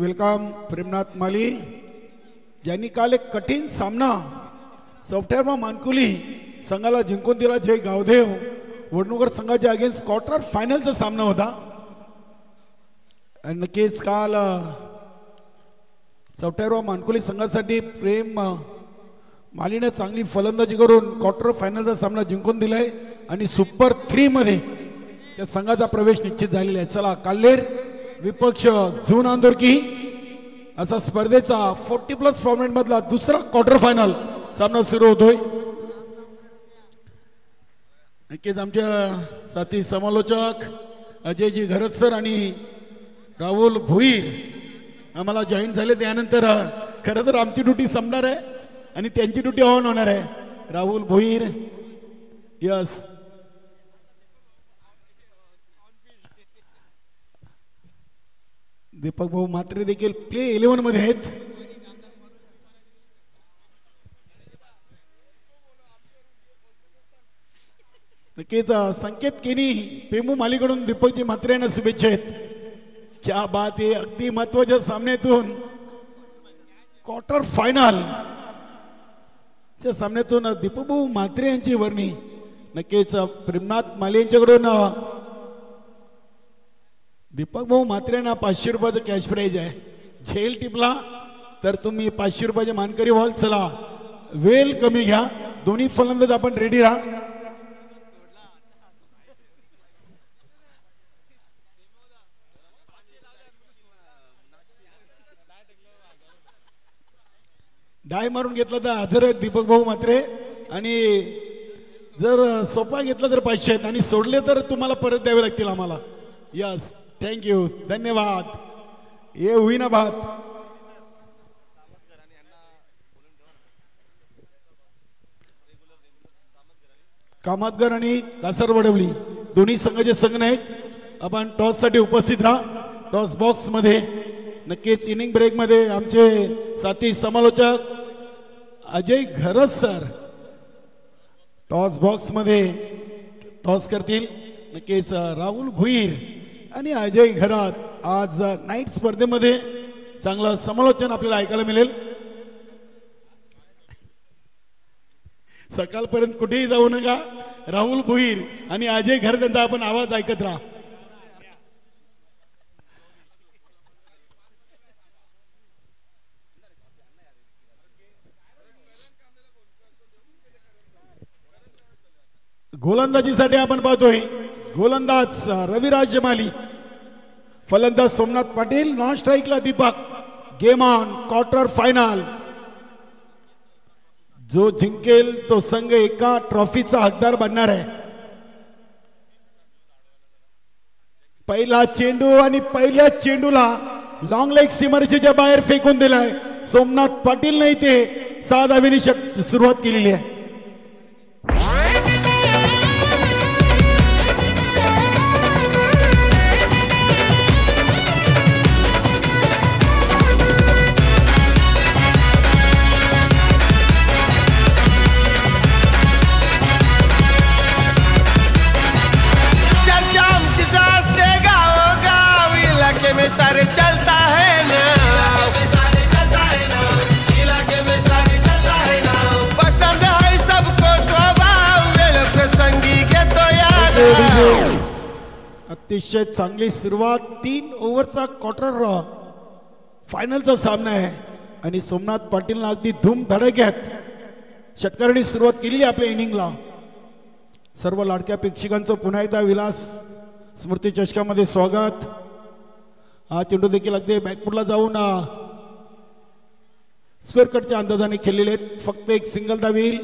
Welcome Premnath माली यांनी काल एक कठीण सामना सॉफ्टवेअर मानकुली संघाला जिंकून दिला. जय गावदेव वडणूकर संघाच्या अगेन्स्ट क्वार्टर फायनलचा सामना होता. आणि नक्कीच काल सॉफ्टवेअर मानकुली संघासाठी प्रेम मालीने चांगली फलंदाजी करून क्वार्टर फायनलचा सामना जिंकून दिलाय आणि सुपर 3 मध्ये त्या संघाचा प्रवेश निश्चित झालेला आहे. चला काल्लेर विपक्ष झून आंदोरकी असा स्पर्धेचा 40+ फॉर्मॅट मधला दुसरा क्वार्टर फायनल सामना सुरू होतोय. नक्कीच आमच्या साथी समालोचक अजयजी घरत सर आणि राहुल भुईर आम्हाला जॉईन झाले. त्यानंतर खरं तर आमची ड्युटी संपणार आहे आणि त्यांची ड्युटी ऑन होणार आहे. राहुल भुईर यस दीपक भाऊ मात्रे देखील प्ले 11 मध्ये आहेत. नक्कीच संकेत केनी पेमू मालीकडून दीपकजी मात्रे यांना शुभेच्छा आहेत. क्या बात आहे. अगदी महत्वाच्या सामन्यातून क्वार्टर फायनल च्या सामन्यातून दीपक भाऊ मात्रे यांची वर्णी. नक्कीच प्रेमनाथ माली यांच्याकडून दीपक भाऊ मात्रे यांना 500 रुपयाचं कॅश प्राइज आहे. झेल टिपला तर तुम्ही 500 रुपयाचे मानकरी व्हाल. चला वेल कमी घ्या. दोन्ही फलंदाज आपण रेडी राहा. डाय मारून घेतला तर हजर आहेत दीपक भाऊ मात्रे आणि जर सोपा घेतला तर 500 आहेत आणि सोडले तर तुम्हाला परत द्यावे लागतील आम्हाला. यस थँक्यू धन्यवाद. ये होईना बात. कामतगर आणि कासर वडवली दोन्ही संघाचे संघनायक आपण टॉस साठी उपस्थित राहा. टॉस बॉक्स मध्ये नक्कीच इनिंग ब्रेक मध्ये आमचे साथी समालोचक Ajay Gharat sir toss box मध्ये टॉस करतील. नक्कीच राहुल भुईर आणि अजय घरात आज नाईट स्पर्धेमध्ये चांगलं समालोचन आपल्याला ऐकायला मिळेल. सकाळपर्यंत कुठेही जाऊ नका. राहुल भुईर आणि अजय घरात यांचा आपण आवाज ऐकत राहा. गोलंदाजीसाठी आपण पाहतोय गोलंदाज रविराज माली, फलंदाज सोमनाथ पाटील, नॉन स्ट्राईकला Deepak. Game on quarter final. जो जिंकेल तो संघ एका ट्रॉफीचा हकदार बनणार आहे. पहिला चेंडू आणि पहिल्या चेंडूला लॉंग लेग सीमारेषेच्या बाहेर फेकून दिलाय. सोमनाथ पाटील नाही ते 6 धावेंनी सुरुवात केलेली आहे. सारे चलता है ना, सारे चलता है ना, इलाके में सारे चलता है ना. पसंद है सबको स्वभाव वेळ प्रसंगी घेतो याद. अतिशय चांगली सुरुवात. 3 ओव्हरचा क्वार्टर फायनलचा सामना आहे आणि सोमनाथ पाटीलने अगदी धूम धडक्यात षटकाराने सुरुवात केली आपल्या इनिंगला. सर्व लाडक्या प्रेक्षकांचं पुन्हा एकदा विलास स्मृती चषकामध्ये स्वागत. हा चेंडू देखील अगदी बॅकफुटला जाऊन स्क्वेअर कटच्या अंदाजाने खेळलेले आहेत. फक्त एक सिंगल धाव येईल.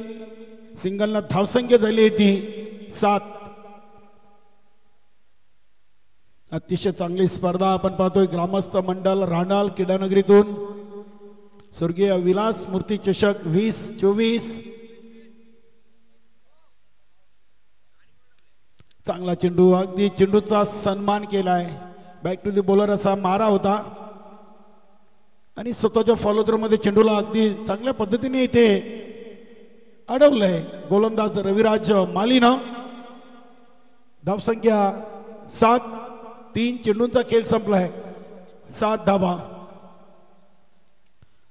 सिंगलला धावसंख्या झाली आहे ती 7. अतिशय चांगली स्पर्धा आपण पाहतोय. ग्रामस्थ मंडळ राणाल क्रीडानगरीतून स्वर्गीय विलास स्मृती चषक 2024. चांगला चेंडू. अगदी चेंडूचा सन्मान केलाय. बॅक टू दी बॉलर असा मारा होता आणि स्वतःच्या फॉलो थ्रो मध्ये चेंडूला अगदी चांगल्या पद्धतीने इथे अडवलंय गोलंदाज रविराज मालीनं. धावसंख्या 7. 3 चेंडूंचा खेळ संपलाय. 7 धावा.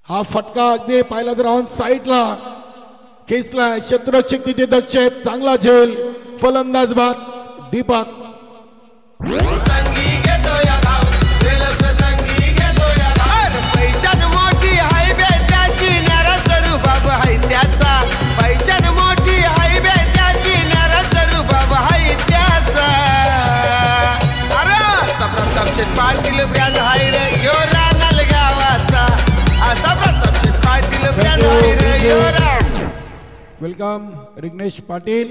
हा फटका अगदी पाहिला तर ऑन साईडला खेचला क्षेत्ररक्षक तिथे दक्ष आहेत चांगला झेल फलंदाज बाद दीपक प्रसंगी घेतो या धाव वेळ प्रसंगी घेतो या धाव पैशान मोठी हाय बेट्याची नरस रुबाब हाय त्याचा पैशान मोठी हाय बेट्याची नरस रुबाब हाय त्याचा अरे प्रतापशेठ पाटील ब्रँड हाय रे यो रानाल गावाचा असा प्रतापशेठ पाटील ब्रँड हाय रे यो वेलकम रिग्नेश पाटील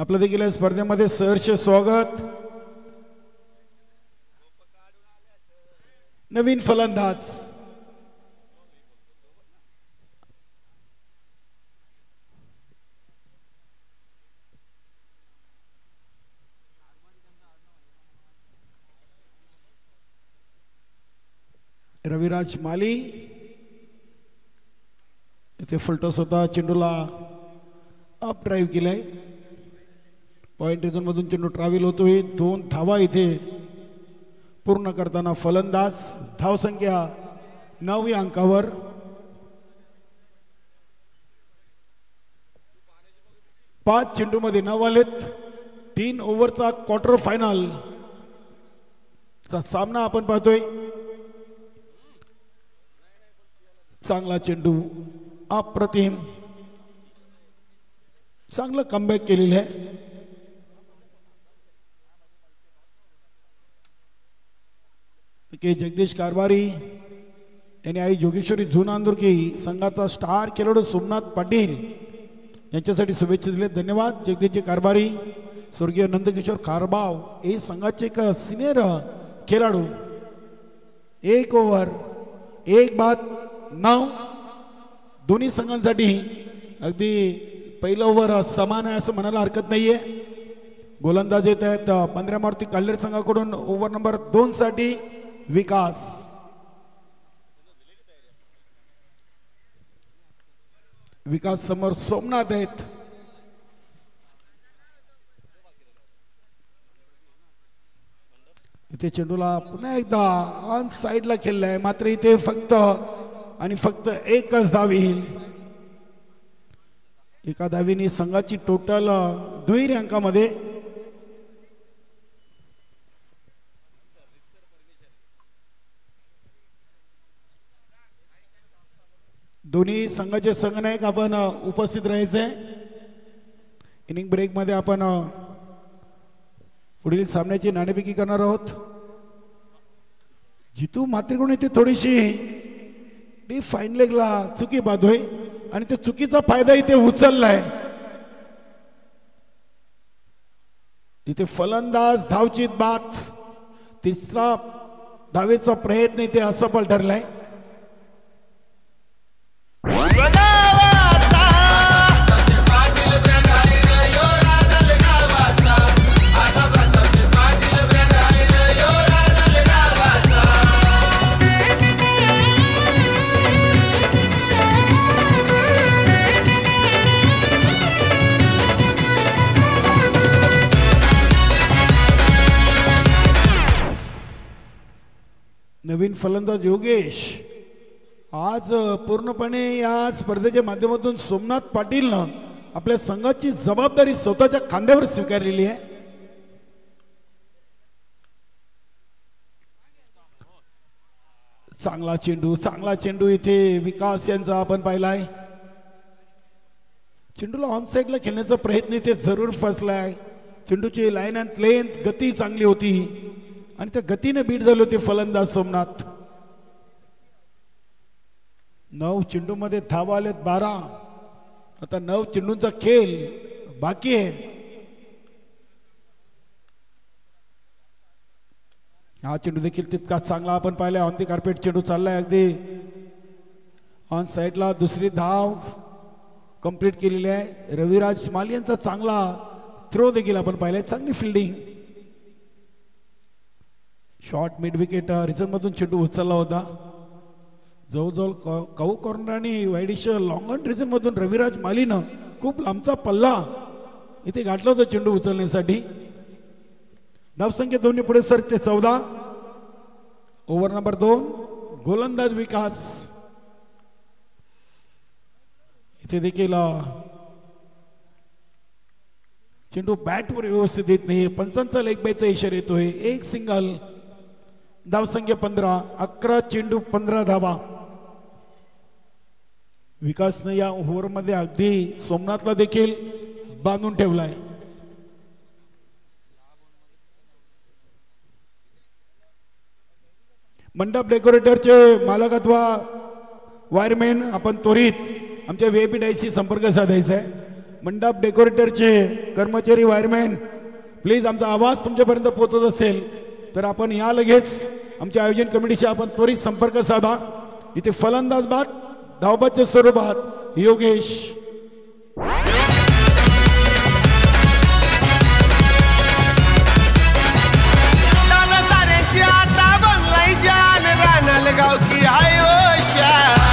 आपलं देखील या स्पर्धेमध्ये सहर्ष स्वागत नवीन फलंदाज रविराज माली इथे फलटॉस होता चेंडूला अप ड्राईव्ह केलाय पॉइंट रिझन मधून चेंडू ट्रॅव्हल होतोय 2 धावा इथे पूर्ण करताना फलंदाज धावसंख्या 9 या अंकावर पाच चेंडू मध्ये 9 आलेत 3 ओव्हरचा क्वार्टर फायनल चा सामना आपण पाहतोय चांगला चेंडू अप्रतिम चांगलं कमबॅक केलेलं आहे जगदीश कारभारी यांनी आई जोगेश्वरी झून आंदुरकी संघाचा स्टार खेळाडू सोमनाथ पाटील यांच्यासाठी शुभेच्छा दिले धन्यवाद जगदीशजी कारभारी स्वर्गीय नंदकिशोर कारबाव हे संघाचे एक सिनियर खेळाडू 1 ओव्हर 1 बाद 9 दोन्ही संघांसाठी अगदी पहिलं ओव्हर समान आहे असं म्हणायला हरकत नाहीये गोलंदाज येत आहेत 15 मारुती काल्हेर संघाकडून ओव्हर नंबर 2 साठी विकास विकास समोर सोमनाथ आहेत इथे चेंडूला पुन्हा एकदा ऑन साइडला खेळलाय मात्र इथे फक्त आणि फक्त एकच धाव येईल एका धावीने संघाची टोटल दुहेरी अंकामध्ये दोन्ही संघाचे संघनायक आपण उपस्थित राहायचे इनिंग ब्रेक मध्ये आपण पुढील सामन्याची नाणेफेकी करणार आहोत जितू मात्रेकडून इथे थोडीशी डी फाईन लेगला चुकी बाधोय आणि त्या चुकीचा फायदा इथे उचललाय इथे फलंदाज धावचीत बाद तिसरा धावेचा प्रयत्न इथे असफल ठरलाय नवीन फलंदाज योगेश आज पूर्णपणे या स्पर्धेच्या माध्यमातून सोमनाथ पाटीलनं आपल्या संघाची जबाबदारी स्वतःच्या खांद्यावर स्वीकारलेली आहे चांगला चेंडू इथे विकास यांचा आपण पाहिलाय चेंडूला ऑन साइडला खेळण्याचा प्रयत्न इथे जरूर फसलाय चेंडूची लाईन अँड लेंथ गती चांगली होती आणि त्या गतीने बीट झाले होते फलंदाज सोमनाथ 9 चेंडू मध्ये धावा आलेत 12 आता 9 चेंडूंचा खेळ बाकी आहे हा चेंडू देखील तितकाच चांगला आपण पाहिलाय ऑन दी कार्पेट चेंडू चाललाय अगदी ऑन साइडला दुसरी धाव कंप्लीट केलेली आहे रविराज माली यांचा चांगला थ्रो देखील आपण पाहिलाय चांगली fielding short mid wicket reason मधून चेंडू उचलला होता जवळजवळ काऊ कॉर्नर आणि वाईडिश लॉंग ऑन रिझन मधून रविराज मालीनं खूप लांबचा पल्ला इथे गाठला होता चेंडू उचलण्यासाठी धावसंख्या 2 पुढे सरते 14 ओव्हर नंबर 2 गोलंदाज विकास इथे देखील चेंडू बॅटवर व्यवस्थित येत नाही. पंचांचा लेग बायचा इशारा येतोय. एक सिंगल. धावसंख्या 15. 11 चेंडू 15 धावा. विकासने या ओव्हरमध्ये अगदी सोमनाथला देखील बांधून ठेवलाय. मंडप डेकोरेटरचे मालक अथवा वायरमॅन आपण त्वरित आमच्या व्हीआयपी डायशी संपर्क साधायचा आहे. मंडप डेकोरेटरचे कर्मचारी वायरमॅन प्लीज आमचा आवाज तुमच्यापर्यंत पोहोचत असेल तर आपण या लगेच आमच्या आयोजन कमिटीशी आपण त्वरित संपर्क साधा. इथे फलंदाज बाद धावबाच्या स्वरूपात योगेश. गाव की आयो शान,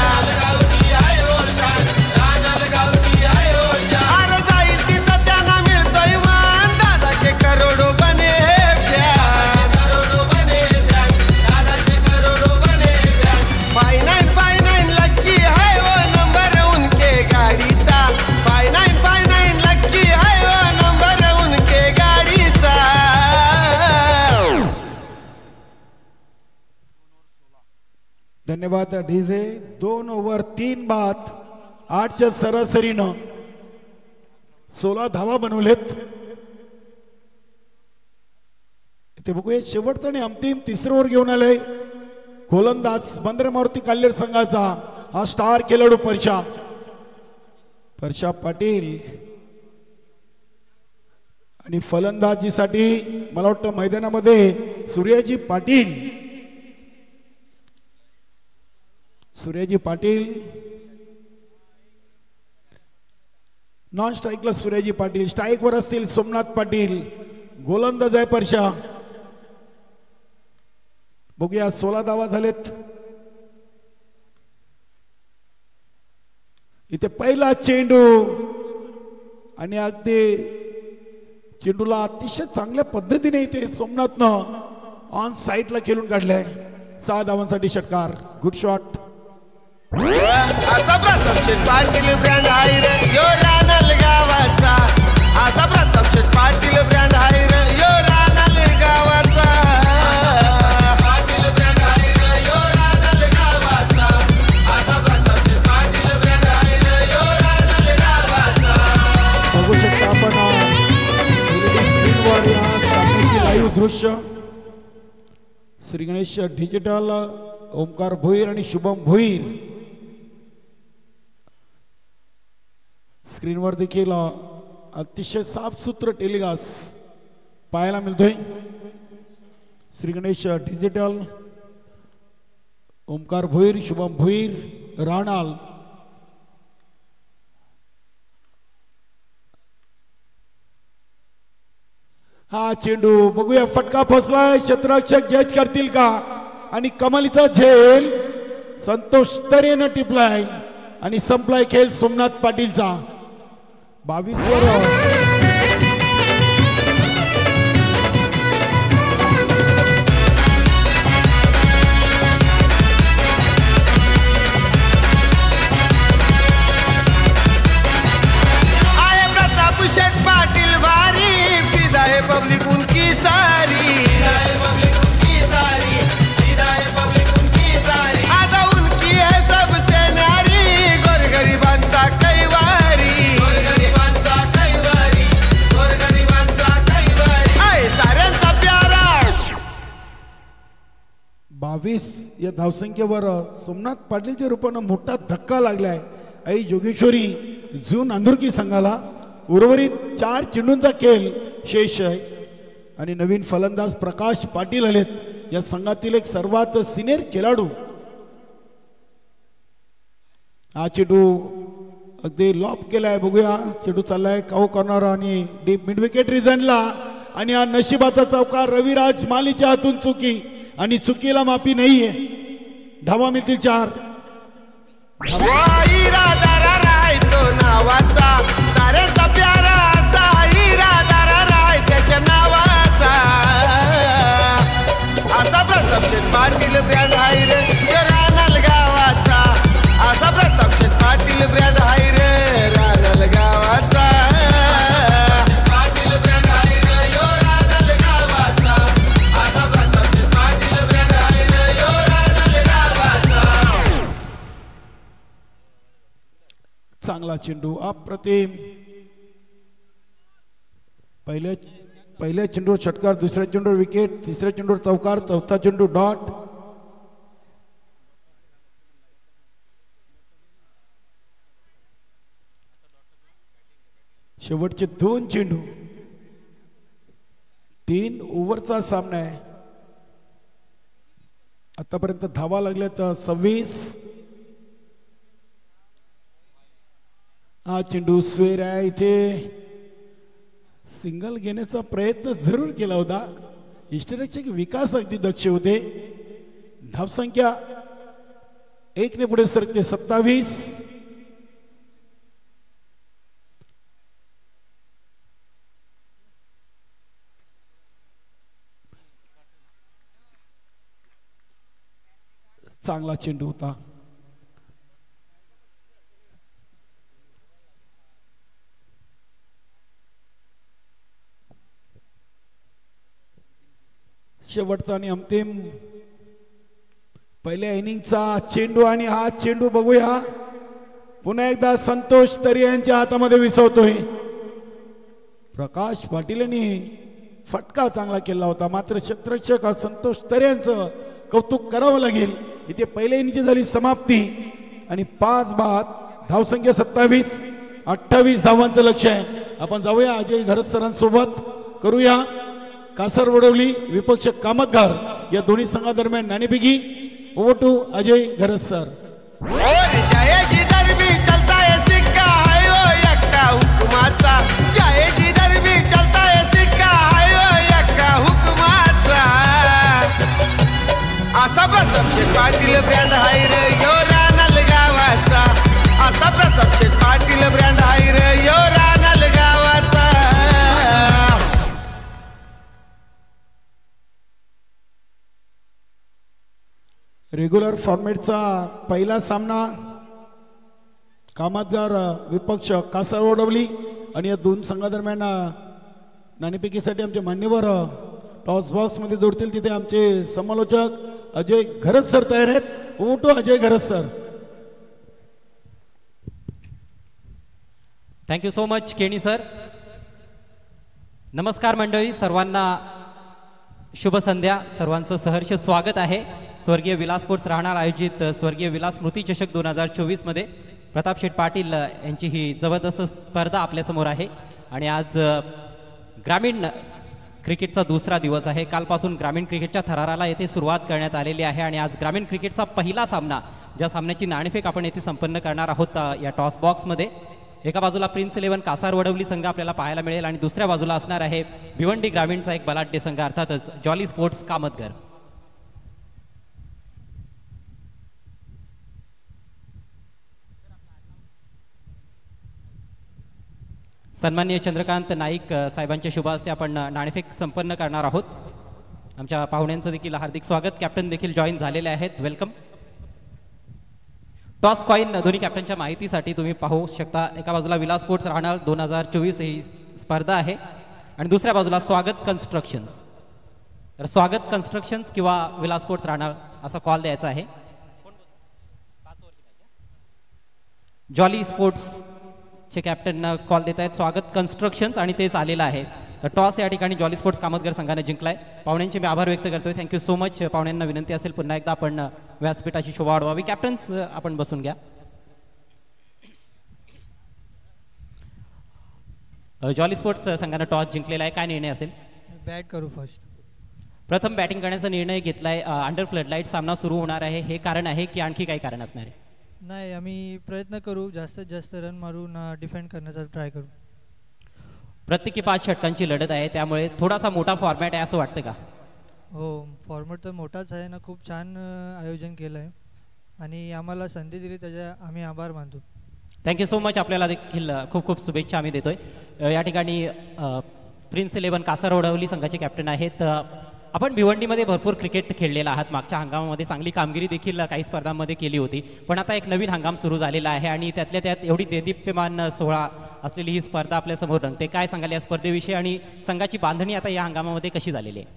अरे जाईल तिथं त्यांना मिळतोय मान. दादा के करोडो बने प्यार, दादा के करोडो बने प्यार. 5959 लक्की है वो नंबर उनके गाडीचा. 5959 लक्की है वो नंबर उनके गाडीचा. धन्यवाद डीजे. 2 ओव्हर 3 बाद 8च्या सरासरीनं 16 धावा बनवलेत. इथे बघूया शेवटचा आणि अंतिम तिसरं ओव्हर घेऊन आलंय गोलंदाज बंदर मारुती काल्हेर संघाचा हा स्टार खेळाडू परशा पाटील. आणि फलंदाजीसाठी मला वाटतं मैदानामध्ये सूर्याजी पाटील नॉन स्ट्राईकला सूर्याजी पाटील, स्ट्राईकवर असतील सोमनाथ पाटील. गोलंदाज आहे परशा. बघूया 16 धावा झालेत. इथे पहिला चेंडू आणि अगदी चेंडूला अतिशय चांगल्या पद्धतीने इथे सोमनाथनं ऑन साईडला खेळून काढलाय. 6 धावांसाठी षटकार. Good shot. असा प्रतापशेठ पाटील ब्रँड आहे रे यो रानाल गावाचा. असा प्रतापशेठ पाटील ब्रँड आहे रे यो रानाल गावाचा. पाटील ब्रँड आहे रे यो रानाल गावाचा. असा प्रतापशेठ पाटील ब्रँड आहे रे यो रानाल गावाचा. बघू शकता आपण स्क्रीनवर या सामन्याचे लाईव्ह दृश्य. श्री गणेश डिजिटल, ओमकार भोईर आणि शुभम भोईर स्क्रीनवर देखील अतिशय साफसूत्र टेलिकास्ट पाहायला मिळतोय. श्री गणेश डिजिटल, ओमकार भोईर, शुभम भोईर, राणाल. हा चेंडू बघूया फटका फसलाय. क्षेत्ररक्षक जज करतील का? आणि कमालीचा झेल संतोष तरेनं टिपलाय आणि संपलाय खेळ सोमनाथ पाटीलचा. 22 वर आए प्रताप शेठ पाटील भारी. फिदा है पब्लिक उनकी सारी. आता उनकी है सबसे न्यारी. गोरगरिबांचा कैवारी. 22 या धावसंख्येवर सोमनाथ पाटीलच्या रूपानं मोठा धक्का लागलाय आई जोगेश्वरी झू नांदुरकी संघाला. उर्वरित 4 चेंडूंचा खेळ शेष आहे आणि नवीन फलंदाज प्रकाश पाटील आलेत. या संघातील एक सर्वात सिनियर खेळाडू. हा चेंडू अगदी लॉप केलाय. बघूया चेंडू चाललाय काऊ कॉर्नर आणि डीप मिड विकेट रिझनला. आणि हा नशिबाचा चौकार. रविराज मालीच्या हातून चुकी आणि चुकीला माफी नाहीये. धावा मिळतील 4. नावाचा साऱ्यांचा प्यारा असा इरादारा राय त्याच्या नावाचा. असा प्रतापशेठ पाटील ब्रँड आहे रे रानाल गावाचा. असा प्रतापशेठ पाटील ब्रँड आहे रे चांगला चेंडू अप्रतिम. पहिल्या चेंडूवर षटकार, दुसऱ्या चेंडूवर विकेट, तिसऱ्या चेंडूवर चौकार, चौथा चेंडू डॉट. शेवटचे 2 चेंडू, 3 ओव्हरचा सामना आहे. आतापर्यंत धावा लागल्या तर 26. हा चेंडू स्वेर आहे. इथे सिंगल घेण्याचा प्रयत्न जरूर केला होता. इष्टरक्षक विकास अगदी दक्ष होते. धावसंख्या 1 ने पुढे सरकते 27. चांगला चेंडू होता. शेवटचा आणि अंतिम पहिल्या इनिंगचा चेंडू आणि हा चेंडू बघूया. पुन्हा एकदा संतोष तरी यांच्या हातामध्ये विसवतोय. प्रकाश पाटील यांनी फटका चांगला केला होता, मात्र क्षेत्ररक्षक संतोष तरी यांचं कौतुक करावं लागेल. इथे पहिल्या इनिंगची झाली समाप्ती आणि 5 बाद, धावसंख्या 27, 28 धावांचं लक्ष आहे. आपण जाऊया अजय घरत सरांसोबत, करूया कासरवडवली विपक्ष कामतगार या दोन्ही संघादरम्यान नाणेफेकी. Over to Ajay Gharat sir. चलता है सिक्का है ओ यक्का हुकुमाचा. जयजी दरबी चलता है सिक्का है ओ यक्का हुकुमाचा. असा प्रताप शेठ पाटील ब्रँड हाय रे यो रानाल गावाचा. असा प्रताप शेठ पाटील ब्रँड हाय रे यो रानाल गावाचा. रेग्युलर फॉर्मॅटचा पहिला सामना कामतगार विपक्ष कासरवडवली आणि या दोन संघादरम्यान नाणेफेकीसाठी आमचे मान्यवर टॉस बॉक्स मध्ये जोडतील. तिथे आमचे समालोचक अजय घरत सर तयार आहेत. ओटो Ajay Gharat sir. Thank you so much Keni sir. नमस्कार मंडळी, सर्वांना शुभ संध्या. सर्वांचं सहर्ष स्वागत आहे. स्वर्गीय विलास स्पोर्ट्स राहणार आयोजित स्वर्गीय विलास स्मृती चषक 2024 मध्ये प्रताप शेठ पाटील यांची ही जबरदस्त स्पर्धा आपल्यासमोर आहे. आणि आज ग्रामीण क्रिकेटचा दुसरा दिवस आहे. कालपासून ग्रामीण क्रिकेटच्या थराराला येथे सुरुवात करण्यात आलेली आहे आणि आज ग्रामीण क्रिकेटचा पहिला सामना, ज्या सामन्याची नाणेफेक आपण येथे संपन्न करणार आहोत या टॉस बॉक्समध्ये. एका बाजूला प्रिन्स 11 कासारवडवली संघ आपल्याला पाहायला मिळेल आणि दुसऱ्या बाजूला असणार आहे भिवंडी ग्रामीणचा एक बलाढ्य संघ, अर्थातच जॉली स्पोर्ट्स कामतघर. सन्माननीय चंद्रकांत नाईक साहेबांच्या शुभ हस्ते आपण नाणेफेक संपन्न करणार आहोत. आमच्या पाहुण्यांचं देखील हार्दिक स्वागत. कॅप्टन देखील जॉईन झालेले आहेत, वेलकम. टॉस कॉइन दोन्ही कॅप्टनच्या माहितीसाठी तुम्ही पाहू शकता. एका बाजूला विलास स्पोर्ट्स राहणार 2024 ही स्पर्धा आहे आणि दुसऱ्या बाजूला स्वागत कन्स्ट्रक्शन्स. तर स्वागत कन्स्ट्रक्शन्स किंवा विलास स्पोर्ट्स राहणार असा कॉल द्यायचा आहे. जॉली स्पोर्ट्स चे कॅप्टन कॉल देत आहेत स्वागत कन्स्ट्रक्शन्स आणि तेच आलेलं आहे. तर टॉस या ठिकाणी जॉली स्पोर्ट्स कामतघर संघाने जिंकलाय. पाहुण्यांचे मी आभार व्यक्त करतोय. Thank you so much. पाहुण्यांना विनंती असेल पुन्हा एकदा आपण व्यासपीठाची शोभा वाढवावी. कॅप्टन्स आपण बसून घ्या. जॉली स्पोर्ट्स संघाने टॉस जिंकलेला आहे, काय निर्णय असेल? बॅट करू फर्स्ट. प्रथम बॅटिंग करण्याचा निर्णय घेतलाय. अंडर फ्लडलाईट सामना सुरू होणार आहे, हे कारण आहे की आणखी काही कारण असणार आहे? नाही, आम्ही प्रयत्न करू जास्तीत जास्त रन मारून डिफेंड करण्याचा ट्राय करू. प्रत्येकी 5 षटकांची लढत आहे, त्यामुळे थोडासा मोठा फॉर्मॅट आहे असं वाटतं का? हो, फॉर्मॅट तर मोठाच आहे ना. खूप छान आयोजन केलं आहे आणि आम्हाला संधी दिली त्याच्या आम्ही आभार मानतो. Thank you so much. आपल्याला देखील खूप खूप शुभेच्छा आम्ही देतोय. या ठिकाणी प्रिन्स 11 कासारवडवली संघाचे कॅप्टन आहेत. आपण भिवंडीमध्ये भरपूर क्रिकेट खेळलेला आहात. मागच्या हंगामामध्ये चांगली कामगिरी देखील काही स्पर्धांमध्ये केली होती, पण आता एक नवीन हंगाम सुरू झालेला आहे आणि त्यातल्या त्यात एवढी देदीप्यमान सोहळा असलेली ही स्पर्धा आपल्यासमोर रंगते. काय सांगाल या स्पर्धेविषयी आणि संघाची बांधणी आता या हंगामामध्ये कशी झालेली आहे?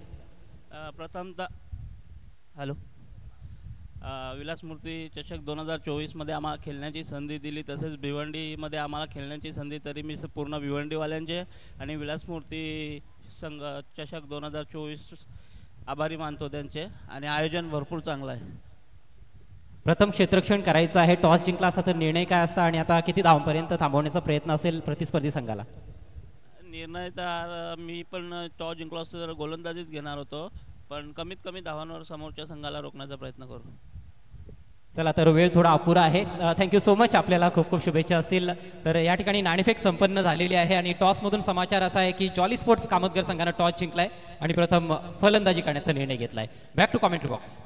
विलासमूर्ती चषक 2024मध्ये आम्हाला खेळण्याची संधी दिली, तसेच भिवंडीमध्ये आम्हाला खेळण्याची संधी. तरी मी पूर्ण भिवंडीवाल्यांचे आणि विलासमूर्ती संघ चषक 2024 आभारी मानतो त्यांचे. आणि आयोजन भरपूर चांगलं आहे. प्रथम क्षेत्ररक्षण करायचं आहे, टॉस जिंकला असता तर निर्णय काय असता आणि आता किती धावांपर्यंत थांबवण्याचा प्रयत्न असेल प्रतिस्पर्धी संघाला? निर्णय तर मी पण टॉस जिंकलो असतो तर गोलंदाजीच घेणार होतो, पण कमीत कमी धावांवर समोरच्या संघाला रोखण्याचा प्रयत्न करू. चला तर वेळ थोडा अपुरा आहे. Thank you so much. आपल्याला खूप खूप शुभेच्छा असतील. तर या ठिकाणी नाणेफेक संपन्न झालेली आहे आणि टॉसमधून समाचार असा आहे की जॉली स्पोर्ट्स कामतगर संघानं टॉस जिंकलाय आणि प्रथम फलंदाजी करण्याचा निर्णय घेतलाय. Back to commentary box.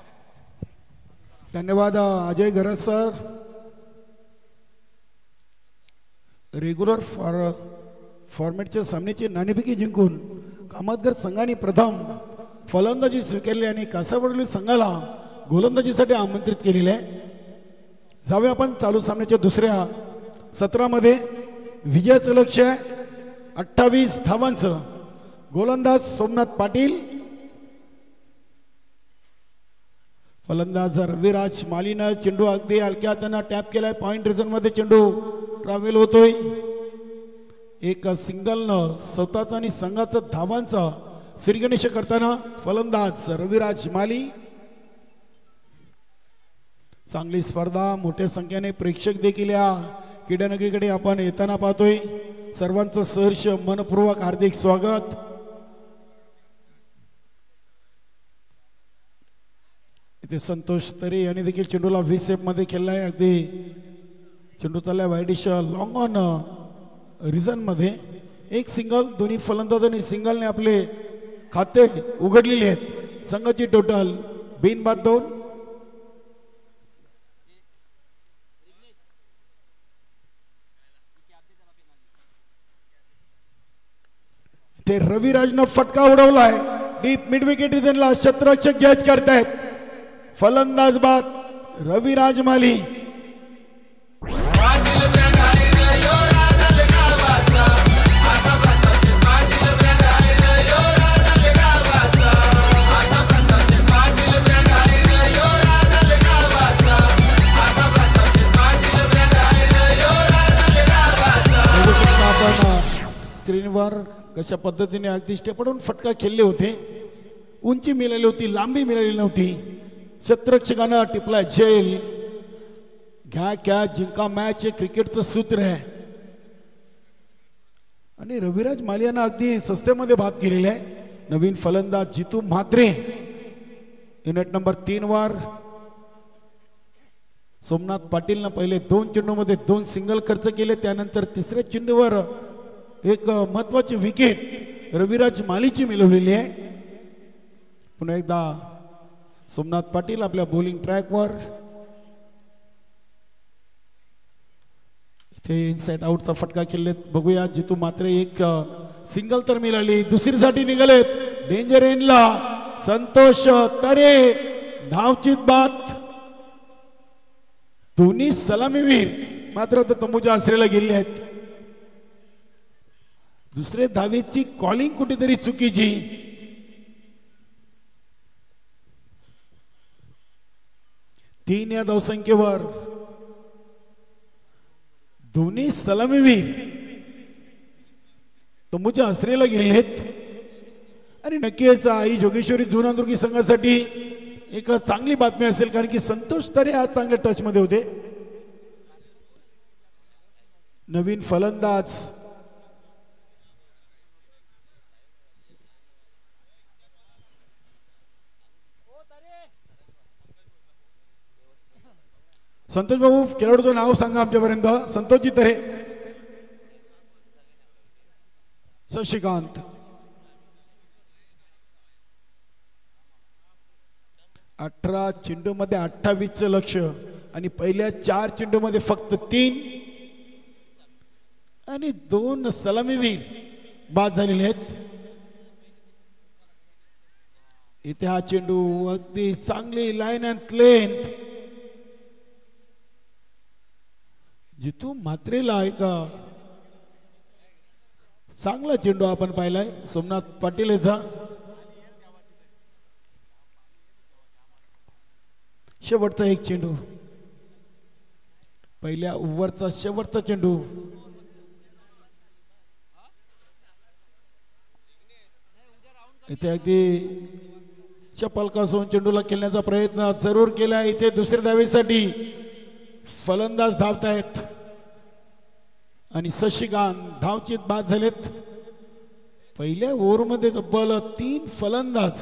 धन्यवाद अजय गरज सर. रेग्युलर फॉर्मॅटच्या सामन्याची नाणेफेकी जिंकून कामतगर संघाने प्रथम फलंदाजी स्वीकारली आणि कासारवडली संघाला गोलंदाजीसाठी आमंत्रित केलेले आहे. जाऊया आपण चालू सामन्याच्या दुसऱ्या सत्रामध्ये. विजयाचं लक्ष आहे 28 धावांचं. गोलंदाज सोमनाथ पाटील, फलंदाज रविराज मालीनं चेंडू अगदी हलक्या हातानं टॅप केलाय. पॉइंट रिझन मध्ये चेंडू ट्रॅव्हल होतोय. एक सिंगलनं स्वतःचा आणि संघाचं धावांचा श्रीगणेश करताना फलंदाज रविराज माली. चांगली स्पर्धा, मोठ्या संख्येने प्रेक्षक देखील या क्रीडानगरीकडे आपण येताना पाहतोय. सर्वांचं सहर्ष मनपूर्वक हार्दिक स्वागत. इथे संतोष तरे यांनी देखील चेंडूला व्ही सेप मध्ये खेळलाय. अगदी चेंडू चाललाय वाईडिश लॉंग ऑन रिझन मध्ये. एक सिंगल. दोन्ही फलंदाजांनी सिंगलने आपले खाते उघडलेले आहेत. संघाची टोटल बिनबाद 2. ते रविराजनं फटका उडवलाय. डीप मिड विकेट रिजनला क्षेत्ररक्षक जज करतायत. फलंदाज बाद रविराज माली. स्क्रीनवर कशा पद्धतीने अगदी स्टेपडून फटका खेळले होते. उंची मिळाली होती, लांबी मिळाली नव्हती. क्षेत्ररक्षकानं टिपला झेल. घ्या क्या जिंका मॅच हे क्रिकेटचं सूत्र आहे. आणि रविराज मालियानं अगदी सस्त्यामध्ये बाद केलेले आहे. नवीन फलंदाज जितू म्हात्रे युनिट नंबर 3 वर. सोमनाथ पाटीलनं पहिले 2 चेंडूमध्ये 2 सिंगल खर्च केले. त्यानंतर तिसऱ्या चेंडूवर एक महत्वाची विकेट रविराज मालीची मिळवलेली आहे. पुन्हा एकदा सोमनाथ पाटील आपल्या बॉलिंग ट्रॅकवर. इथे इनसाइड आउटचा फटका खेळलेत. बघूया जितू मात्रे एक सिंगल तर मिळाली. दुसरीसाठी निघालेत. डेंजर एंडला संतोष तरे. धावचित बाद. दोन्ही सलामीवीर मात्र तंबूच्या आश्रयाला गेले आहेत. दुसरे धावेची कॉलिंग कुठेतरी चुकीची. तीन या धावसंख्येवर दोन्ही सलामीवीर तंबूच्या आश्रयाला गेलेत. आणि नक्कीच आई जोगेश्वरी जुनादुर्गी संघासाठी एक चांगली बातमी असेल, कारण की संतोष तरे आज चांगल्या टच मध्ये होते. नवीन फलंदाज संतोष भाऊ, खेळाडूचं नाव सांगा आमच्यापर्यंत. संतोषजी तरे. शशिकांत. अठरा चेंडू मध्ये 28चं लक्ष आणि पहिल्या 4 चेंडू मध्ये फक्त 3 आणि 2 सलामीवीर बाद झालेले आहेत. इथे हा चेंडू अगदी चांगली लाईन अँड लेंथ जितू मात्रेला एक चांगला चेंडू आपण पाहिलाय सोमनाथ पाटील याचा. शेवटचा एक चेंडू, पहिल्या ओव्हरचा शेवटचा चेंडू. इथे अगदी चपलकासून चेंडूला खेळण्याचा प्रयत्न जरूर केला. इथे दुसऱ्या धावेसाठी फलंदाज धावतायत आणि शशिकांत धावचीत बाद झालेत. पहिल्या ओव्हरमध्ये तब्बल 3 फलंदाज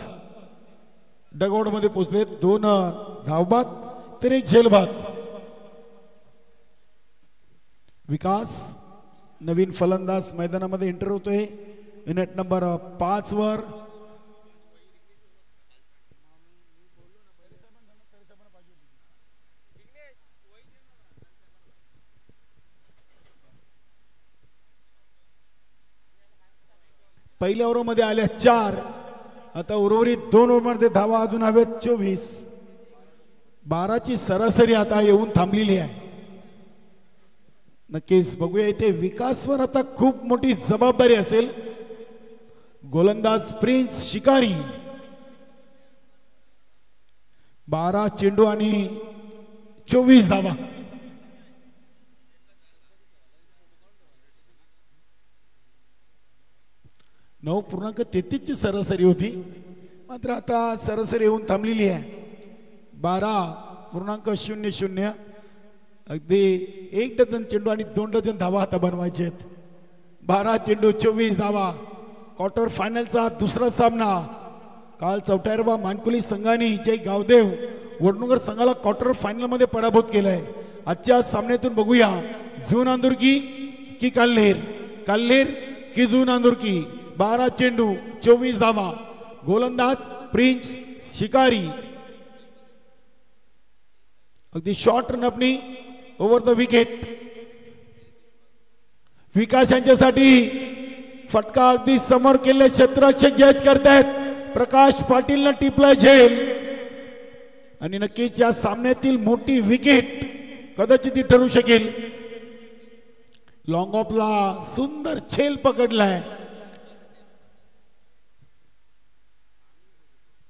डगआउट मध्ये पोहोचलेत. 2 धावबाद तर 1 झेलबाद. विकास नवीन फलंदाज मैदानामध्ये एंटर होतोय मिनिट नंबर 5 वर. पहिल्या ओव्हरमध्ये आल्या 4. आता उर्वरित 2 ओव्हरमध्ये धावा अजून हवेत 24. 12ची सरासरी आता येऊन थांबलेली आहे. नक्कीच बघूया इथे विकासवर आता खूप मोठी जबाबदारी असेल. गोलंदाज प्रिन्स शिकारी 12 चेंडू आणि 24 धावा. नऊ 9.33 ची सरासरी होती, मात्र आता सरासरी येऊन थांबलेली आहे. 12.00. अगदी 1 डझन चेंडू आणि 2 डझन धावा आता बनवायचे आहेत. 12 चेंडू 24 धावा. क्वार्टर फायनलचा दुसरा सामना. काल 44वा मानकुली संघाने जय गावदेव वडनगर संघाला क्वार्टर फायनल मध्ये पराभूत केलाय. आजच्या सामन्यातून बघूया जून आंदुरकी की काल्हेर, काल्हेर की जून आंदुरकी. 12 चेंडू 24 धावा. गोलंदाज प्रिन्स शिकारी. अगदी शॉर्ट रनअपनी ओव्हर द विकेट. विकास यांच्यासाठी फटका अगदी समोर केले. क्षेत्ररक्षक जज करतायत. प्रकाश पाटीलनं टिपलाय झेल आणि नक्कीच या सामन्यातील मोठी विकेट कदाचित ती ठरू शकेल. लॉंग ऑफला सुंदर झेल पकडलाय.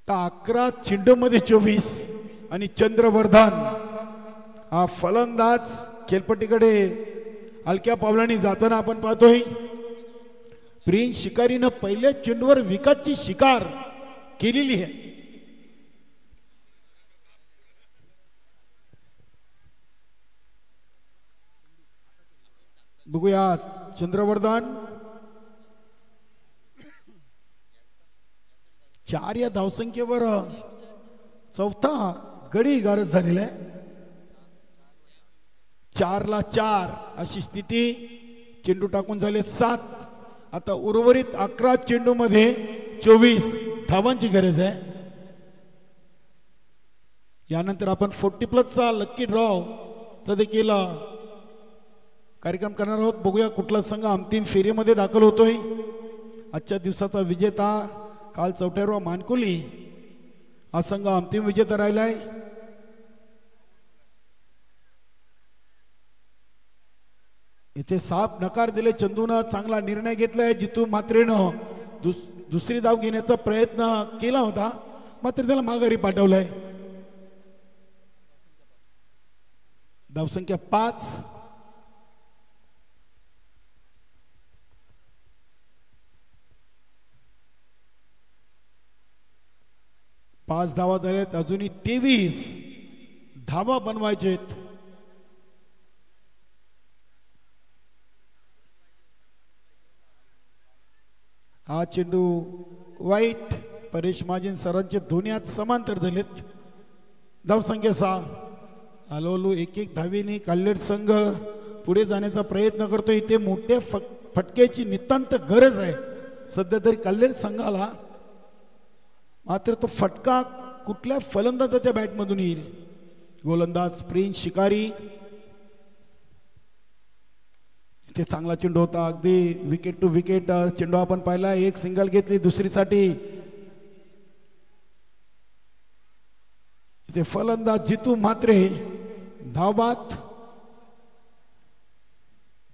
11 चेंडू मध्ये 24 आणि चंद्रवर्धन हा फलंदाज खेळपट्टीकडे हलक्या पावलांनी जाताना आपण पाहतोय. प्रिन्स शिकारीनं पहिल्या चेंडूवर विकासची शिकार केलेली आहे. बघूया चंद्रवर्धन 4 या धावसंख्येवर चौथा गडी गारद झालेला आहे. 4ला 4 अशी स्थिती. चेंडू टाकून झाले 7. आता उर्वरित 11 चेंडू मध्ये 24 धावांची गरज आहे. यानंतर आपण 40+ लक्की ड्रॉ चा देखील कार्यक्रम करणार आहोत. बघूया कुठला संघ अंतिम फेरीमध्ये दाखल होतोय. आजच्या दिवसाचा विजेता काल 44वा मानकुली हा संघ अंतिम विजेता राहिलाय. इथे साफ नकार दिले. चंदूनं चांगला निर्णय घेतलाय. जितू मात्रेनं दुसरी धाव घेण्याचा प्रयत्न केला होता, मात्र त्याला माघारी पाठवलाय. धावसंख्या 5. पाच धावा झाल्यात. अजूनही 23 धावा बनवायचे आहेत. हा चेंडू वाईट. परेश महाजन सरांचे दोन्ही हात समांतर झालेत. धावसंख्या 6. हळूहळू 1-1 धावेने काल्हेर संघ पुढे जाण्याचा प्रयत्न करतो. इथे मोठ्या फटक्याची नितांत गरज आहे सध्या तरी काल्हेर संघाला. मात्र तो फटका कुठल्या फलंदाजाच्या बॅटमधून येईल. गोलंदाज प्रिन्स शिकारी. इथे चांगला चेंडू होता. अगदी विकेट टू विकेट चेंडू आपण पाहिला. एक सिंगल घेतली दुसरीसाठी. इथे फलंदाज जितू म्हात्रे धावबाद.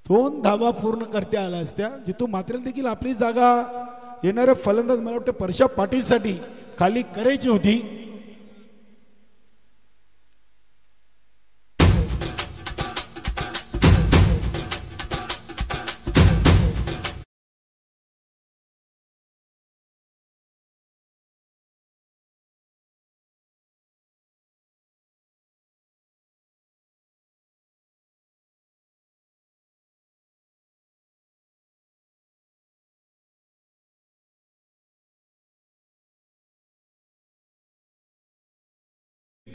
2 धावा पूर्ण करते आल्या असत्या. जितू म्हात्रे देखील आपली जागा येणाऱ्या फलंदाज मला वाटतं परशा पाटील साठी खाली करायची होती.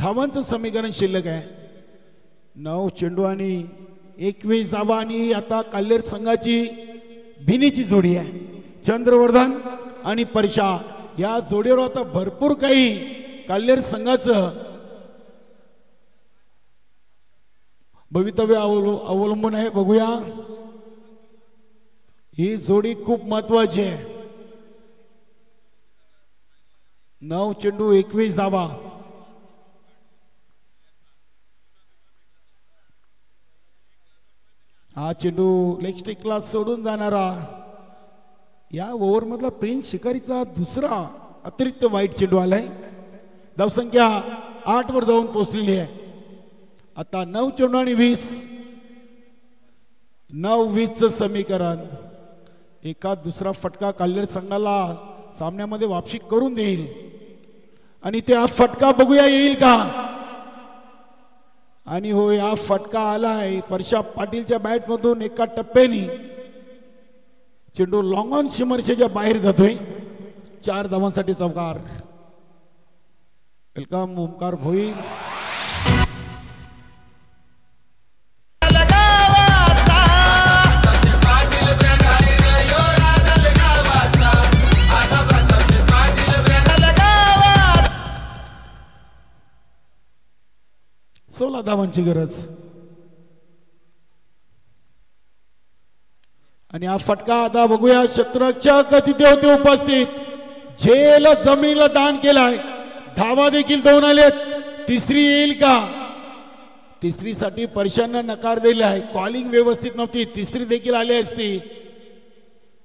धावांचं समीकरण शिल्लक आहे. 9 चेंडू आणि 21 धावा आणि आता काल्हेर संघाची भिनीची जोडी आहे. चंद्रवर्धन आणि परशा या जोडीवर आता भरपूर काही काल्हेर संघाचं भवितव्य अवलंबून आहे. बघूया, ही जोडी खूप महत्वाची आहे. 9 चेंडू 21 धावा. हा चेंडू लेग स्टिकला सोडून जाणारा या ओव्हर मधला प्रिन्स शिकारीचा दुसरा अतिरिक्त वाईट चेंडू आलाय. धावसंख्या 8 वर जाऊन पोहोचलेली आहे. आता 9 चेंडू आणि 20. 9-20चं समीकरण. एका दुसरा फटका काल्हेर संघाला सामन्यामध्ये वापसी करून देईल आणि ते हा फटका बघूया येईल का. आणि हो, हा फटका आलाय परशा पाटीलच्या बॅट मधून. एका टप्प्याने चेंडू लॉंग ऑन सीमारेषेच्या बाहेर जातोय. 4 धावांसाठी चौकार. वेलकम ओमकार भोईर. सोळा धावांची गरज आणि हा फटका आता बघूया. क्षेत्ररक्षक तिथे होते उपस्थित. झेल जमिनीला दान केलाय. धावा देखील 2 आलेत. तिसरी येईल का. तिसरीसाठी परशांना नकार दिला आहे. कॉलिंग व्यवस्थित नव्हती. तिसरी देखील आली असती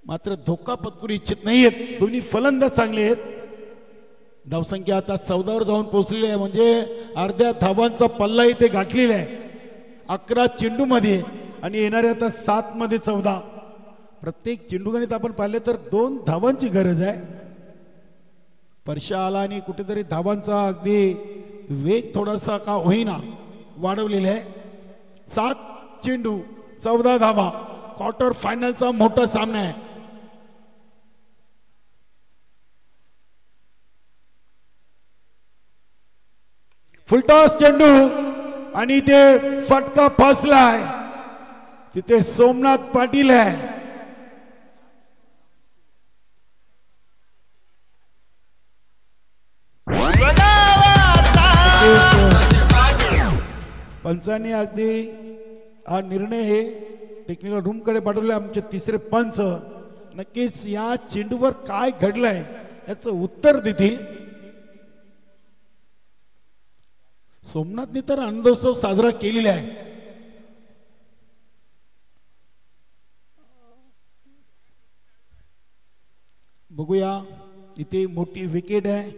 मात्र धोका पत्करू इच्छित नाहीयेत. दोन्ही फलंदाज चांगले आहेत. धावसंख्या आता 14 वर जाऊन पोहोचलेली आहे. म्हणजे अर्ध्या धावांचा पल्ला इथे गाठलेला आहे. 11 चेंडू मध्ये आणि येणाऱ्या आता 7 मध्ये 14. प्रत्येक चेंडू गणित आपण पाहिले तर 2 धावांची गरज आहे. परशा आला आणि कुठेतरी धावांचा अगदी वेग थोडासा का होईना वाढवलेला आहे. 7 चेंडू 14 धावा. क्वार्टर फायनलचा मोठा सामना आहे. फुलटॉस चेंडू आणि ते फटका फसलाय. तिथे सोमनाथ पाटील आहे. पंचांनी अगदी हा निर्णय हे टेक्निकल रूम कडे पाठवले. आमचे तिसरे पंच नक्कीच या चेंडूवर काय घडलंय याचं उत्तर देतील. सोमनाथने तर आनंदोत्सव साजरा केलेला आहे. बघूया, इथे मोठी विकेट आहे.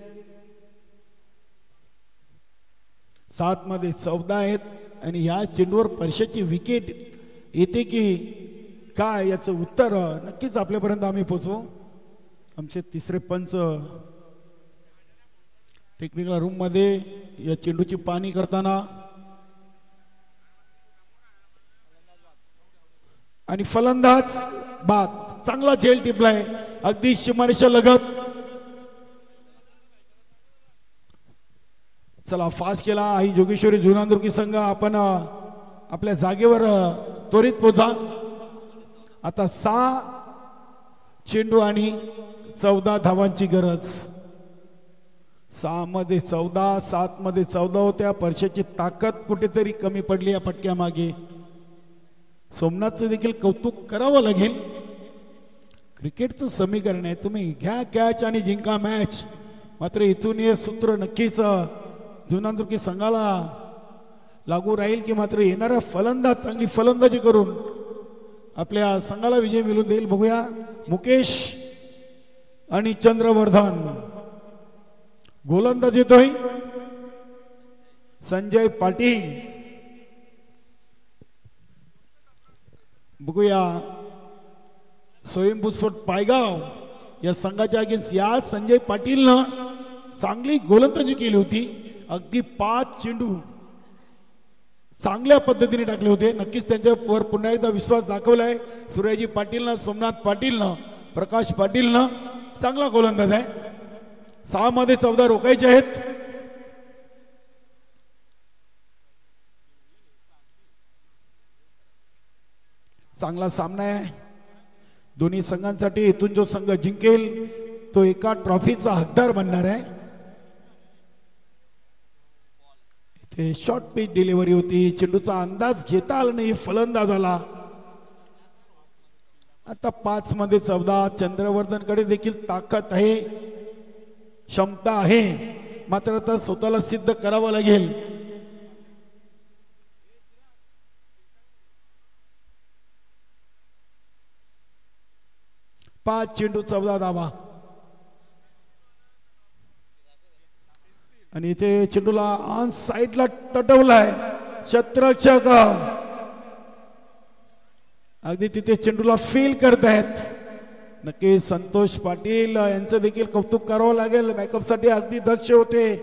7 मध्ये 14 आहेत आणि या चेंडूवर परशाची विकेट येते की काय याचं उत्तर नक्कीच आपल्यापर्यंत आम्ही पोहोचवू. आमचे तिसरे पंच टेक्निकल रूम मध्ये या चेंडूची पाहणी करताना आणि फलंदाज बाद. चांगला झेल टिपलाय अगदी सीमारेषा लगत. चला, फास्ट केला ही जोगेश्वरी जुनांदुर्गी संघ. आपण आपल्या जागेवर त्वरित पोचा. आता 6 चेंडू आणि 14 धावांची गरज. 6 मध्ये 14, 7 मध्ये 14 होत्या. परशाची ताकद कुठेतरी कमी पडली या फटक्या मागे. सोमनाथचं देखील कौतुक करावं लागेल. क्रिकेटचं समीकरण आहे, तुम्ही घ्या कॅच आणि जिंका मॅच. मात्र इथून हे सूत्र नक्कीच जुनांदुर्गी संघाला लागू राहील की मात्र येणारा फलंदाज चांगली फलंदाजी करून आपल्या संघाला विजय मिळवून देईल. बघूया, मुकेश आणि चंद्रवर्धन. गोलंदाज येतोय संजय पाटील. बघूया, स्वयंभूस्फोट पायगाव या संघाच्या अगेन्स्ट या संजय पाटीलनं चांगली गोलंदाजी केली होती. अगदी 5 चेंडू चांगल्या पद्धतीने टाकले होते. नक्कीच त्यांच्यावर पुन्हा एकदा विश्वास दाखवलाय सूर्याजी पाटीलनं, सोमनाथ पाटीलनं, प्रकाश पाटीलनं. चांगला गोलंदाज आहे. 6 मध्ये 14 रोखायचे आहेत. चांगला सामना आहे दोन्ही संघांसाठी. इथून जो संघ जिंकेल तो एका ट्रॉफीचा हकदार बनणार आहे. इथे शॉर्ट पिच डिलिव्हरी होती, चेंडूचा अंदाज घेता आला नाही फलंदाजाला. आता 5 मध्ये 14. चंद्रवर्धनकडे देखील ताकद आहे, क्षमता आहे, मात्र आता स्वतःला सिद्ध करावं लागेल. पाच चेंडू 14 धावा. आणि इथे चेंडूला ऑन साइडला टटवलाय क्षेत्ररक्षक. अगदी तिथे चेंडूला फील करतायत. नक्की संतोष पाटील यांचं देखील कौतुक करावं लागेल. बॅकअप साठी अगदी दक्ष होते.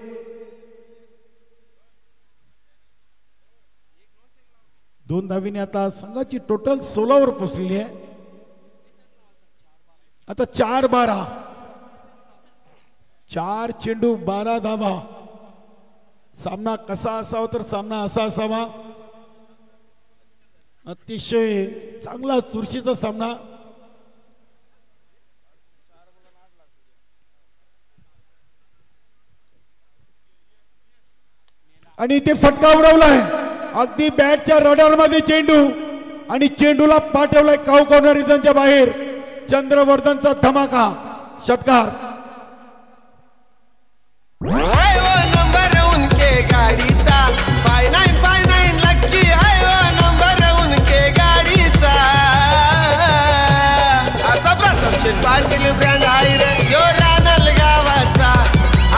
दोन धावीने आता संघाची टोटल 16 वर पोहोचलेली आहे. आता 4-12. 4 चेंडू 12 धावा. सामना कसा असावा तर सामना असा असावा. अतिशय चांगला चुरशीचा सामना. आणि इथे फटका उडवलाय अगदी बॅटच्या रडार मध्ये चेंडू. आणि चेंडूला पाठवलाय काऊ कॉर्नर रिजनच्या बाहेर. चंद्रवर्धनचा धमाका षटकार. नंबर उनके गाडीचा 5959 लक्की आहे नंबर उनके गाडीचा. असा प्रतापशेठ पाटील ब्रँड आहे रे यो रानल गावाचा.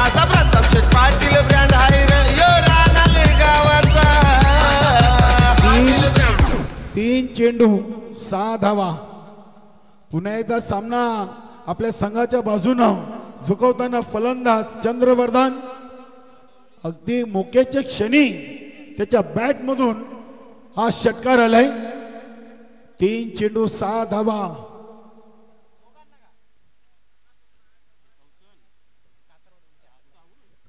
असा प्रतापशेठ पाटील ब्रँड आहे रे यो रानल गावाचा. 3 चेंडू 6 धावा. पुन्हा एकदा सामना आपल्या संघाच्या बाजूनं झुकवताना फलंदाज चंद्रवर्धन. अगदी मोक्याच्या क्षणी त्याच्या बॅट मधून हा षटकार आलाय. 3 चेंडू 6 धावा.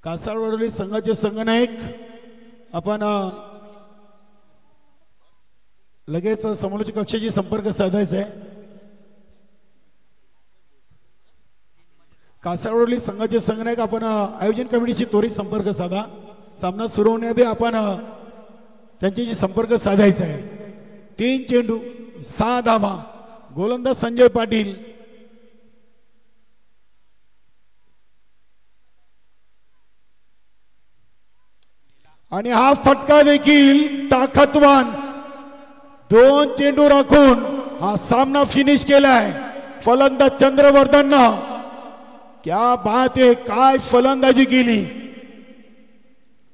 कासारवडोली संघाचे संघनायक आपण लगेच समालोचक कक्षाशी संपर्क साधायचा आहे. कासारवडोली संघाचे संघनायक आपण आयोजन कमिटीशी त्वरित संपर्क साधा. सामना सुरू होण्याआधी आपण त्यांच्याशी संपर्क साधायचा आहे. 3 चेंडू 6 धावा. गोलंदाज संजय पाटील. आणि हा फटका देखील ताकदवान. 2 चेंडू राखून हा सामना फिनिश केलाय फलंदाज चंद्रवर्धननं. क्या बात आहे. काय फलंदाजी केली.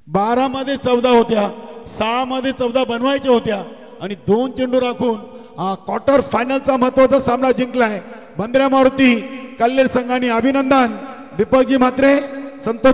12 मध्ये 14 होत्या, 6 मध्ये 14 बनवायच्या होत्या आणि 2 चेंडू राखून हा क्वार्टर फायनलचा महत्वाचा सामना जिंकलाय. बंद्र्या मारुती कल्लेर संघाने अभिनंदन. दीपकजी म्हात्रे, संतोष